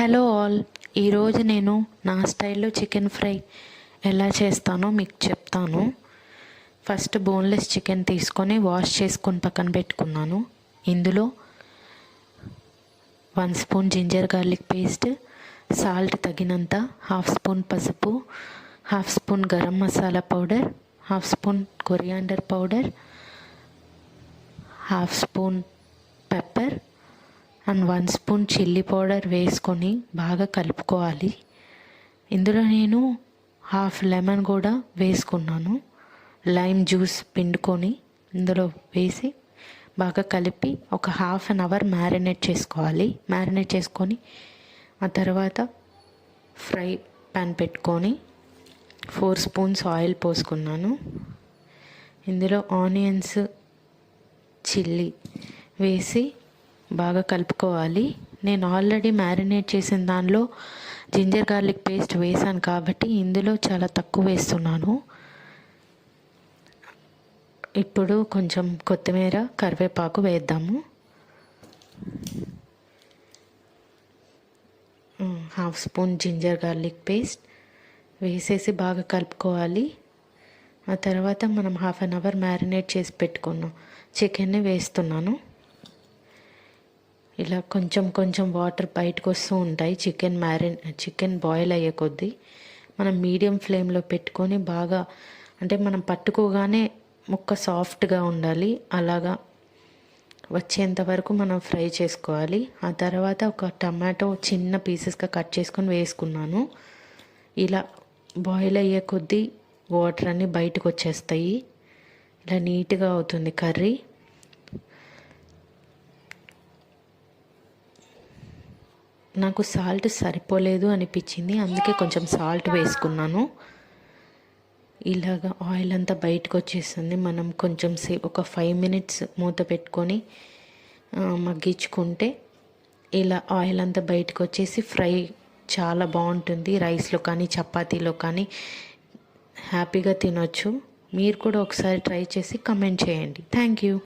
Hello all. ఈరోజు నేను నా స్టైల్లో చికెన్ ఫ్రై ఎలా చేస్తానో మీకు చెప్తాను. ఫస్ట్ బోన్లెస్ చికెన్ తీసుకొని వాష్ చేసుకొని పక్కన పెట్టుకున్నాను. ఇందులో 1 spoon ginger garlic paste, salt తగినంత, 1/2 స్పూన్ పసుపు, 1/2 spoon garam masala powder, 1/2 spoon coriander powder, 1/2 spoon pepper and 1 spoon chilli powder వేసుకొని బాగా కలుపుకోవాలి. ఇందులో నేను 1/2 లెమన్ కూడా వేసుకున్నాను. లైమ్ జ్యూస్ పిండుకొని ఇందులో వేసి బాగా కలిపి ఒక 1/2 అవర్ మ్యారినేట్ చేసుకోవాలి. మ్యారినేట్ చేసుకొని ఆ తర్వాత ఫ్రై ప్యాన్ పెట్టుకొని 4 స్పూన్స్ ఆయిల్ పోసుకున్నాను. ఇందులో ఆనియన్స్, చిల్లీ వేసి బాగా కలుపుకోవాలి. నేను ఆల్రెడీ మ్యారినేట్ చేసిన దానిలో జింజర్ గార్లిక్ పేస్ట్ వేసాను కాబట్టి ఇందులో చాలా తక్కువ వేస్తున్నాను. ఇప్పుడు కొంచెం కొత్తిమీర, కరివేపాకు వేద్దాము. 1/2 స్పూన్ జింజర్ గార్లిక్ పేస్ట్ వేసేసి బాగా కలుపుకోవాలి. ఆ తర్వాత మనం 1/2 అవర్ మ్యారినేట్ చేసి పెట్టుకున్నాం చికెన్ని వేస్తున్నాను. ఇలా కొంచెం కొంచెం వాటర్ బయటకు వస్తూ ఉంటాయి. చికెన్ బాయిల్ అయ్యే కొద్దీ మనం మీడియం ఫ్లేమ్లో పెట్టుకొని బాగా, అంటే మనం పట్టుకోగానే ముక్క సాఫ్ట్గా ఉండాలి, అలాగా వచ్చేంత వరకు మనం ఫ్రై చేసుకోవాలి. ఆ తర్వాత ఒక టమాటో చిన్న పీసెస్గా కట్ చేసుకొని వేసుకున్నాను. ఇలా బాయిల్ అయ్యే కొద్దీ వాటర్ అన్నీ బయటకు వచ్చేస్తాయి. ఇలా నీట్గా అవుతుంది కర్రీ. నాకు సాల్ట్ సరిపోలేదు అనిపించింది, అందుకే కొంచెం సాల్ట్ వేసుకున్నాను. ఇలాగా ఆయిల్ అంతా బయటకు వచ్చేస్తుంది. మనం కొంచెం సేపు ఒక 5 మినిట్స్ మూత పెట్టుకొని మగ్గించుకుంటే ఇలా ఆయిల్ అంతా బయటకు వచ్చేసి ఫ్రై చాలా బాగుంటుంది. రైస్లో కానీ చపాతీలో కానీ హ్యాపీగా తినొచ్చు. మీరు కూడా ఒకసారి ట్రై చేసి కమెంట్ చేయండి. Thank you.